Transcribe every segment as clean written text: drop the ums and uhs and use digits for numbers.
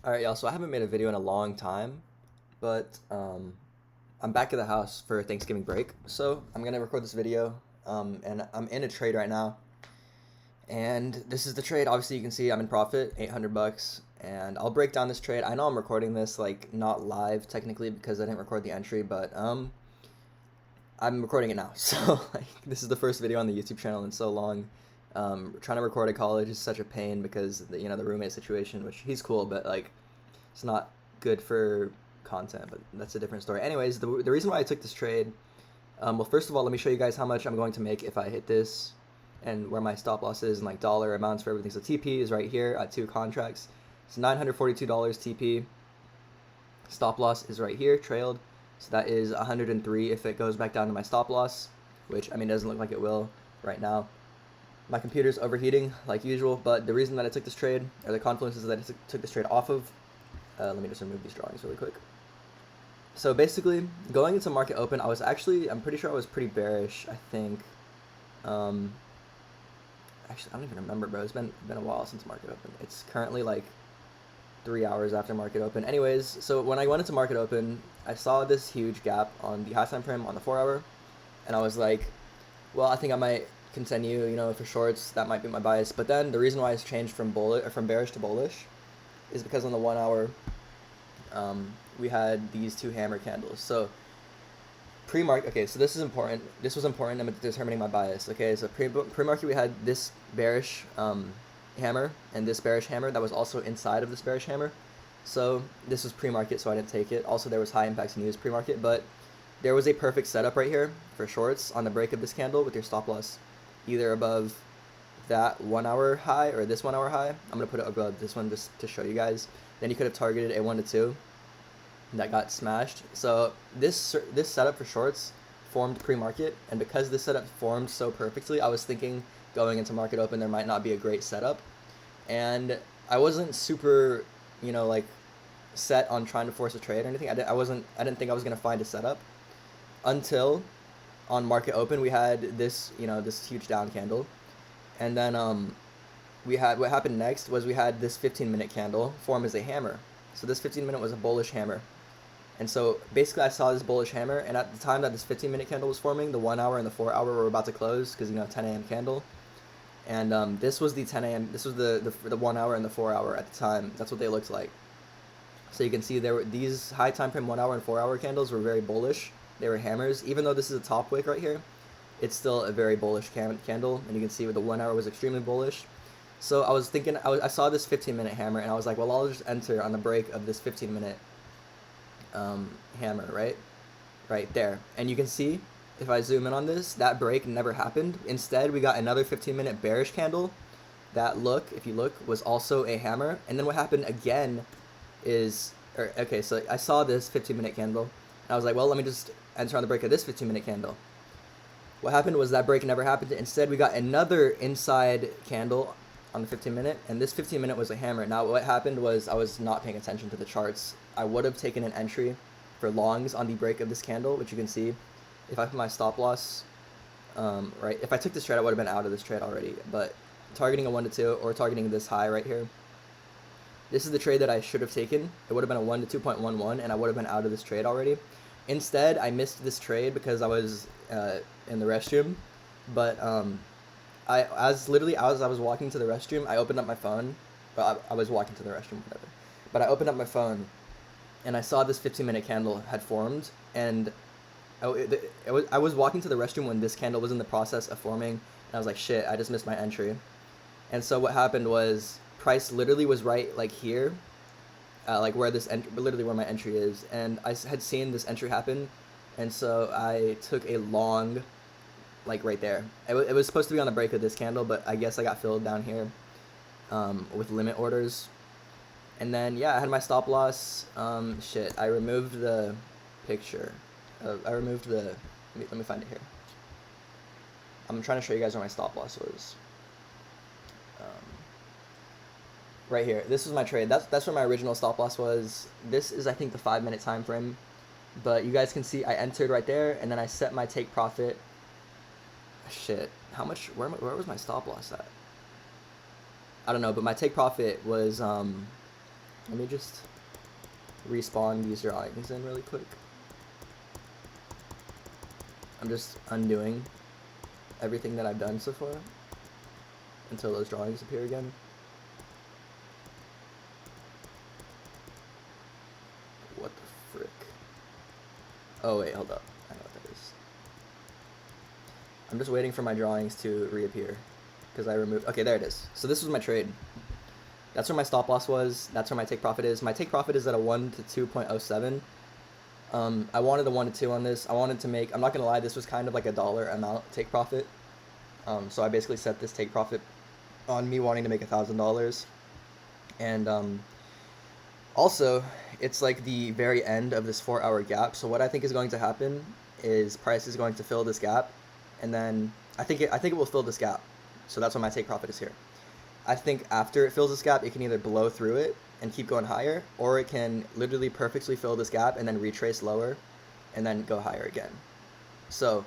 Alright, y'all, so I haven't made a video in a long time, but I'm back at the house for Thanksgiving break, so I'm gonna record this video, and I'm in a trade right now, and this is the trade. Obviously, you can see I'm in profit, 800 bucks, and I'll break down this trade. I know I'm recording this, like, not live, technically, because I didn't record the entry, but, I'm recording it now, so, like, this is the first video on the YouTube channel in so long. Trying to record at college is such a pain because the roommate situation, which he's cool, but like it's not good for content. But that's a different story. Anyways, the reason why I took this trade, well, first of all, let me show you guys how much I'm going to make if I hit this, and where my stop loss is, and like dollar amounts for everything. So TP is right here at 2 contracts. It's $942 TP. Stop loss is right here, trailed. So that is 103 if it goes back down to my stop loss, which I mean doesn't look like it will right now. My computer's overheating like usual, but the reason that I took this trade, or the confluences that I took this trade off of, let me just remove these drawings really quick. So basically, going into market open, I'm pretty sure I was pretty bearish, I think. Actually, I don't even remember, bro. It's been a while since market open. It's currently like 3 hours after market open. Anyways, so when I went into market open, I saw this huge gap on the high time frame on the 4 hour, and I was like, well, I think I might continue, for shorts. That might be my bias. But then the reason why it's changed from bearish to bullish is because on the 1 hour, we had these two hammer candles. So pre-market, okay, so this is important. This was important in determining my bias. Okay, so pre-market we had this bearish hammer and this bearish hammer that was also inside of this bearish hammer. So this was pre-market, so I didn't take it. Also, there was high impact news pre-market, but there was a perfect setup right here for shorts on the break of this candle with your stop loss either above that 1 hour high or this 1 hour high. I'm going to put it above this one just to show you guys. Then you could have targeted a 1 to 2 that got smashed. So this setup for shorts formed pre-market, and because this setup formed so perfectly, I was thinking going into market open there might not be a great setup. And I wasn't super, like set on trying to force a trade or anything. I didn't think I was going to find a setup until on market open we had this this huge down candle, and then what happened next was we had this 15-minute candle form as a hammer. So this 15-minute was a bullish hammer, and so basically I saw this bullish hammer, and at the time that this 15-minute candle was forming, the 1 hour and the 4 hour were about to close because 10 a.m. candle, and this was the 10 a.m. this was the 1 hour and the 4 hour at the time. That's what they looked like. So you can see there were these high time frame 1 hour and 4 hour candles were very bullish. They were hammers. Even though this is a top wick right here, it's still a very bullish candle, and you can see the 1 hour was extremely bullish. So I was thinking, I saw this 15-minute hammer, and I was like, well, I'll just enter on the break of this 15-minute hammer, right there. And you can see, if I zoom in on this, that break never happened. Instead, we got another 15-minute bearish candle. That if you look, was also a hammer. And then what happened again is, okay, so I saw this 15-minute candle, and I was like, well, let me just enter on the break of this 15-minute candle. What happened was that break never happened. Instead, we got another inside candle on the 15-minute, and this 15-minute was a hammer. Now, what happened was I was not paying attention to the charts. I would have taken an entry for longs on the break of this candle, which you can see. If I put my stop loss, right, if I took this trade, I would have been out of this trade already. But targeting a 1 to 2 or targeting this high right here, this is the trade that I should have taken. It would have been a 1 to 2.11, and I would have been out of this trade already. Instead, I missed this trade because I was in the restroom. But as I was walking to the restroom, I opened up my phone. Well, I was walking to the restroom, whatever. But I opened up my phone, and I saw this 15-minute candle had formed. And I was walking to the restroom when this candle was in the process of forming. And I was like, shit, I just missed my entry. And so what happened was price literally was right like here. Like where literally where my entry is, and I had seen this entry happen, and so I took a long, like right there. It was supposed to be on the break of this candle, but I guess I got filled down here with limit orders, and then yeah, I had my stop loss. Shit, I removed the picture. I removed the. Let me find it here. I'm trying to show you guys where my stop loss was. Right here, this was my trade. That's where my original stop loss was. This is, I think, the 5-minute time frame, but you guys can see I entered right there, and then I set my take profit. Shit, how much? Where was my stop loss at? I don't know, but my take profit was Let me just respawn these drawings in really quick. I'm just undoing everything that I've done so far until those drawings appear again. What the frick? Oh wait, hold up. I know what that is. I'm just waiting for my drawings to reappear because I removed. Okay, there it is. So this was my trade. That's where my stop loss was. That's where my take profit is. My take profit is at a 1 to 2.07. I wanted a 1 to 2 on this. I wanted to make, I'm not going to lie, this was kind of like a dollar amount take profit. So I basically set this take profit on me wanting to make $1,000. And also, it's like the very end of this 4-hour gap. So what I think is going to happen is price is going to fill this gap. And then I think it will fill this gap. So that's why my take profit is here. I think after it fills this gap, it can either blow through it and keep going higher, or it can literally perfectly fill this gap and then retrace lower and then go higher again. So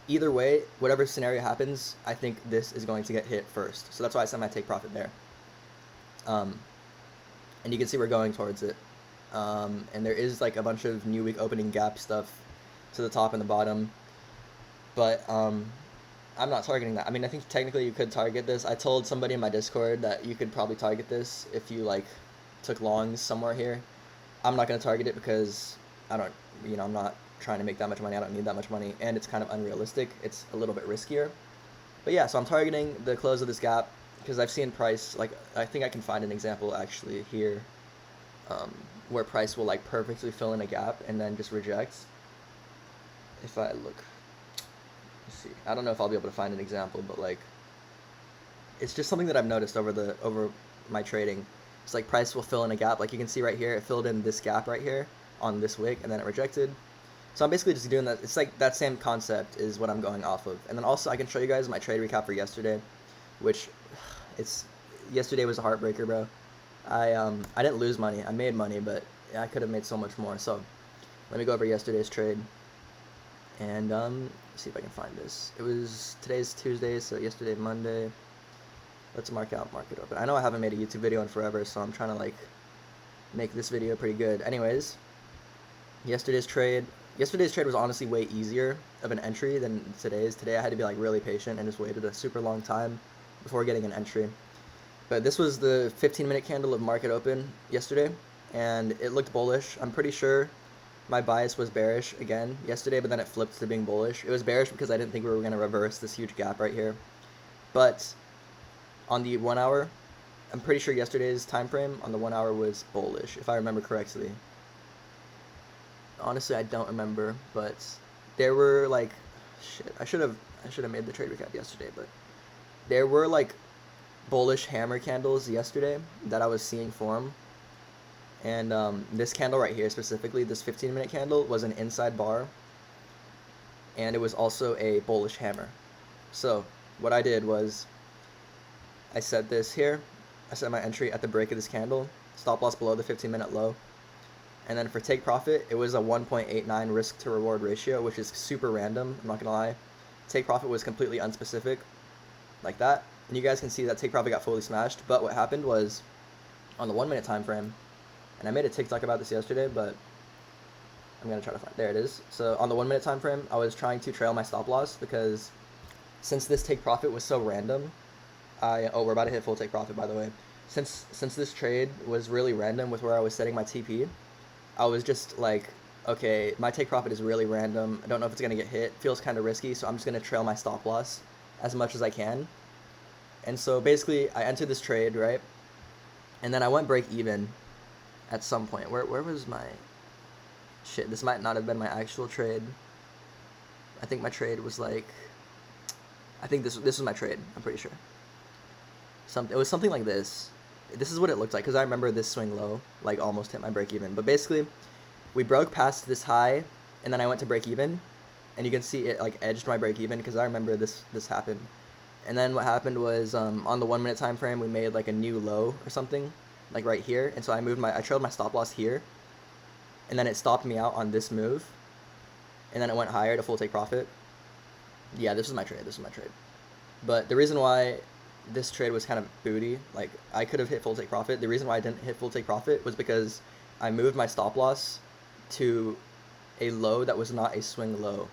either way, whatever scenario happens, I think this is going to get hit first. So that's why I set my take profit there. And you can see we're going towards it. And there is like a bunch of new week opening gap stuff to the top and the bottom. But I'm not targeting that. I mean, I think technically you could target this. I told somebody in my Discord that you could probably target this if you like took longs somewhere here. I'm not going to target it because I'm not trying to make that much money. I don't need that much money, and it's kind of unrealistic. It's a little bit riskier. But yeah, so I'm targeting the close of this gap because I've seen price, like, I think I can find an example actually here where price will like perfectly fill in a gap and then just rejects. If I look, let's see, I don't know if I'll be able to find an example, but like, it's just something that I've noticed over my trading. It's like price will fill in a gap. Like you can see right here, it filled in this gap right here on this wick, and then it rejected. So I'm basically just doing that. It's like that same concept is what I'm going off of. And then also I can show you guys my trade recap for yesterday, which yesterday was a heartbreaker, bro. I didn't lose money. I made money, but I could have made so much more. So let me go over yesterday's trade. And see if I can find this. Today's Tuesday, so yesterday Monday. Let's market open. I know I haven't made a YouTube video in forever, so I'm trying to like make this video pretty good. Anyways, yesterday's trade was honestly way easier of an entry than today's. Today I had to be like really patient and just waited a super long time before getting an entry. But this was the 15-minute candle of market open yesterday, and it looked bullish. I'm pretty sure my bias was bearish again yesterday, but then it flipped to being bullish. It was bearish because I didn't think we were going to reverse this huge gap right here. But on the 1 hour, I'm pretty sure yesterday's time frame on the 1 hour was bullish, if I remember correctly. Honestly, I don't remember, but there were like, shit, I should have made the trade recap yesterday, but there were like bullish hammer candles yesterday that I was seeing form. And this candle right here specifically, this 15-minute candle, was an inside bar, and it was also a bullish hammer. So what I did was I set this here. I set my entry at the break of this candle, stop loss below the 15-minute low. And then for take profit, it was a 1.89 risk to reward ratio, which is super random, I'm not gonna lie. Take profit was completely unspecific, like that. And you guys can see that take profit got fully smashed. But what happened was, on the 1 minute time frame, and I made a TikTok about this yesterday, but I'm gonna try to find, there it is. So on the 1 minute time frame, I was trying to trail my stop loss because since this take profit was so random, we're about to hit full take profit, by the way. Since this trade was really random with where I was setting my TP, I was just like, okay, my take profit is really random. I don't know if it's gonna get hit. Feels kind of risky, so I'm just gonna trail my stop loss as much as I can. And so basically, I entered this trade, right? And then I went break even at some point. Where was my shit? This might not have been my actual trade. I think my trade was like, I think this was my trade. I'm pretty sure. It was something like this. This is what it looked like, because I remember this swing low, like almost hit my break even. But basically, we broke past this high, and then I went to break even, and you can see it like edged my break even, because I remember this happened. And then what happened was on the 1 minute time frame, we made like a new low or something, like right here. And so I trailed my stop loss here, and then it stopped me out on this move, and then it went higher to full take profit. Yeah, this is my trade. But the reason why this trade was kind of booty. Like, I could have hit full take profit. The reason why I didn't hit full take profit was because I moved my stop loss to a low that was not a swing low.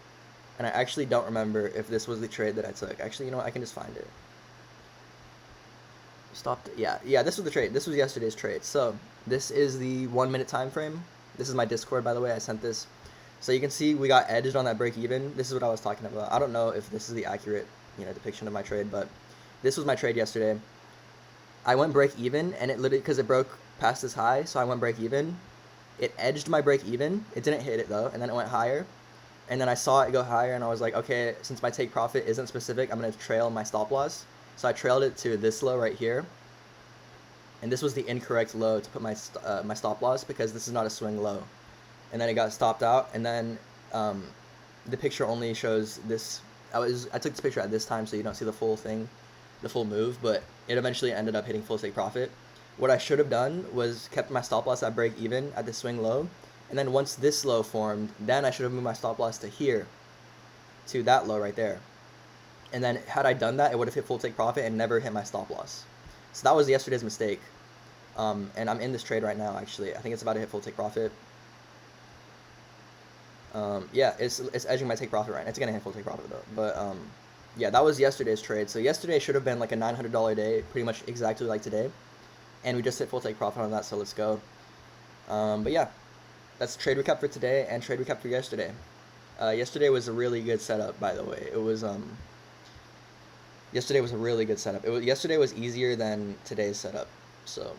And I actually don't remember if this was the trade that I took. Actually, you know what? I can just find it. Stopped. Yeah, this was the trade. This was yesterday's trade. So this is the 1 minute time frame. This is my Discord, by the way. I sent this. So you can see we got edged on that break even. This is what I was talking about. I don't know if this is the accurate, depiction of my trade, but this was my trade yesterday. I went break even, and it literally, because it broke past this high, so I went break even. It edged my break even. It didn't hit it though, and then it went higher. And then I saw it go higher, and I was like, okay, since my take profit isn't specific, I'm going to trail my stop loss. So I trailed it to this low right here. And this was the incorrect low to put my stop loss, because this is not a swing low. And then it got stopped out, and then the picture only shows this. I took this picture at this time, so you don't see the full thing, the full move, but it eventually ended up hitting full take profit. What I should have done was kept my stop loss at break even at the swing low, and then once this low formed, then I should have moved my stop loss to here, to that low right there. And then had I done that, it would have hit full take profit and never hit my stop loss. So that was yesterday's mistake. And I'm in this trade right now, actually. I think it's about to hit full take profit. Yeah, it's edging my take profit right now. It's going to hit full take profit, though. But, yeah, that was yesterday's trade. So yesterday should have been like a $900 day, pretty much exactly like today. And we just hit full take profit on that, so let's go. But, yeah, that's trade recap for today and trade recap for yesterday. Yesterday was a really good setup, by the way. It was, yesterday was a really good setup. Yesterday was easier than today's setup. So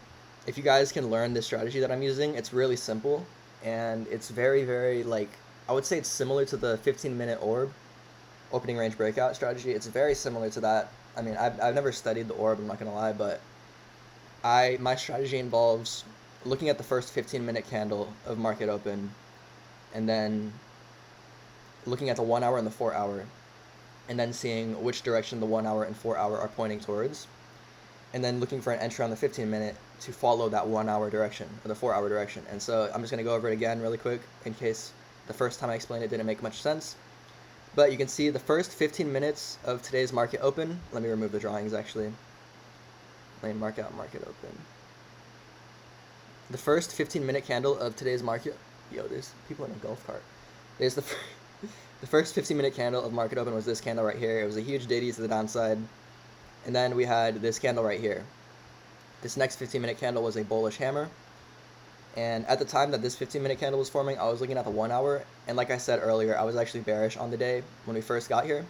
if you guys can learn this strategy that I'm using, it's really simple, and it's very, very, like, I would say it's similar to the 15-minute orb opening range breakout strategy. It's very similar to that. I mean, I've never studied the orb, I'm not gonna lie, but my strategy involves looking at the first 15-minute candle of market open, and then looking at the 1 hour and the 4 hour, and then seeing which direction the 1 hour and 4 hour are pointing towards, and then looking for an entry on the 15-minute to follow that 1 hour direction, or the 4 hour direction. And so I'm just going to go over it again really quick, in case the first time I explained it didn't make much sense. But you can see the first 15 minutes of today's market open. Let me remove the drawings, actually. Lane market out, market open. The first 15-minute candle of today's market... Yo, there's people in a golf cart. There's the first 15-minute candle of market open was this candle right here. It was a huge diddy to the downside. And then we had this candle right here. This next 15-minute candle was a bullish hammer. And at the time that this 15-minute candle was forming, I was looking at the 1 hour. And like I said earlier, I was actually bearish on the day when we first got here.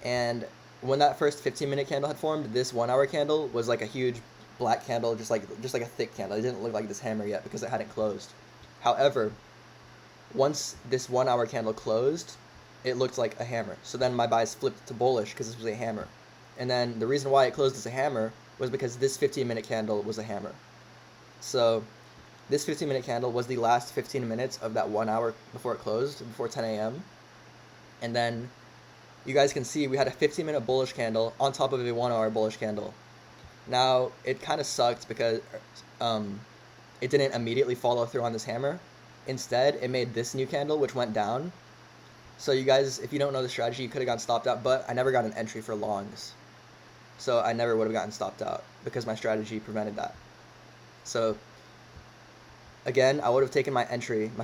And when that first 15-minute candle had formed, this 1 hour candle was like a huge black candle, just like a thick candle. It didn't look like this hammer yet because it hadn't closed. However, once this 1 hour candle closed, it looked like a hammer. So then my buys flipped to bullish because this was a hammer. And then the reason why it closed as a hammer was because this 15-minute candle was a hammer. So this 15-minute candle was the last 15 minutes of that 1 hour before it closed, before 10 a.m. And then you guys can see we had a 15-minute bullish candle on top of a 1 hour bullish candle. Now, it kind of sucked because it didn't immediately follow through on this hammer. Instead, it made this new candle, which went down. So you guys, if you don't know the strategy, you could have gotten stopped out, but I never got an entry for longs. So I never would have gotten stopped out because my strategy prevented that. So again, I would have taken my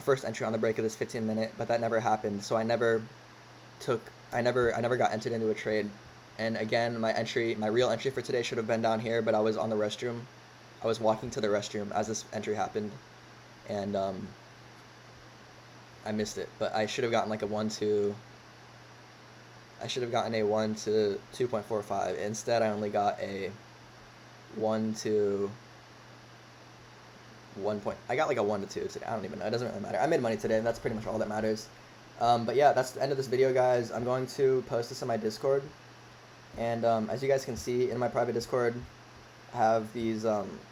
first entry on the break of this 15-minute, but that never happened. So I never got entered into a trade. And again, my real entry for today should have been down here, but I was on the restroom. I was walking to the restroom as this entry happened, and I missed it. But I should have gotten like a 1 to 2.45. Instead, I only got a 1 to 1 point. I got like a 1 to 2 today. I don't even know. It doesn't really matter. I made money today, and that's pretty much all that matters. But yeah, that's the end of this video, guys. I'm going to post this in my Discord. And as you guys can see, in my private Discord, I have these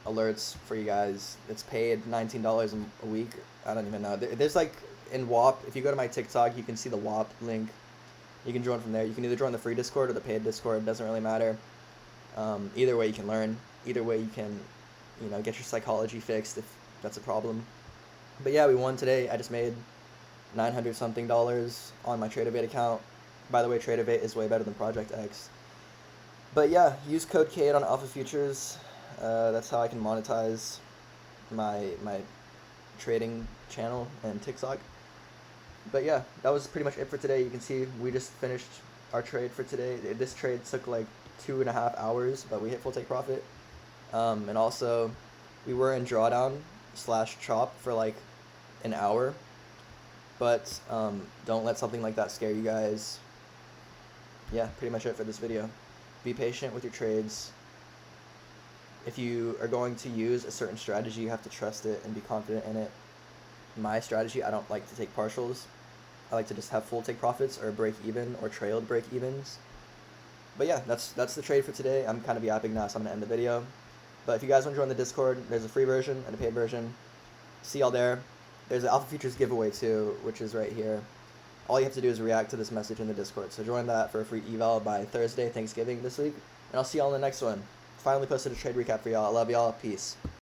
alerts for you guys. It's paid $19 a week. I don't even know. There's like, in WAP, if you go to my TikTok, you can see the WAP link. You can join from there. You can either join the free Discord or the paid Discord. It doesn't really matter. Either way you can learn. Either way you can, get your psychology fixed if that's a problem. But yeah, we won today. I just made $900 something on my TradeAvate account. By the way, TradeAvate is way better than Project X. But yeah, use code CADE on Alpha Futures. That's how I can monetize my trading channel and TikTok. But yeah, that was pretty much it for today. You can see we just finished our trade for today. This trade took like 2.5 hours, but we hit full take profit. And also, we were in drawdown slash chop for like an hour. But don't let something like that scare you guys. Yeah, pretty much it for this video. Be patient with your trades. If you are going to use a certain strategy, you have to trust it and be confident in it. My strategy, I don't like to take partials. I like to just have full take profits or break even or trailed break evens. But yeah, that's the trade for today. I'm kind of yapping now, so I'm going to end the video. But if you guys want to join the Discord, there's a free version and a paid version. See y'all there. There's an Alpha Futures giveaway too, which is right here. All you have to do is react to this message in the Discord. So join that for a free eval by Thursday, Thanksgiving this week. And I'll see y'all in the next one. Finally posted a trade recap for y'all. I love y'all. Peace.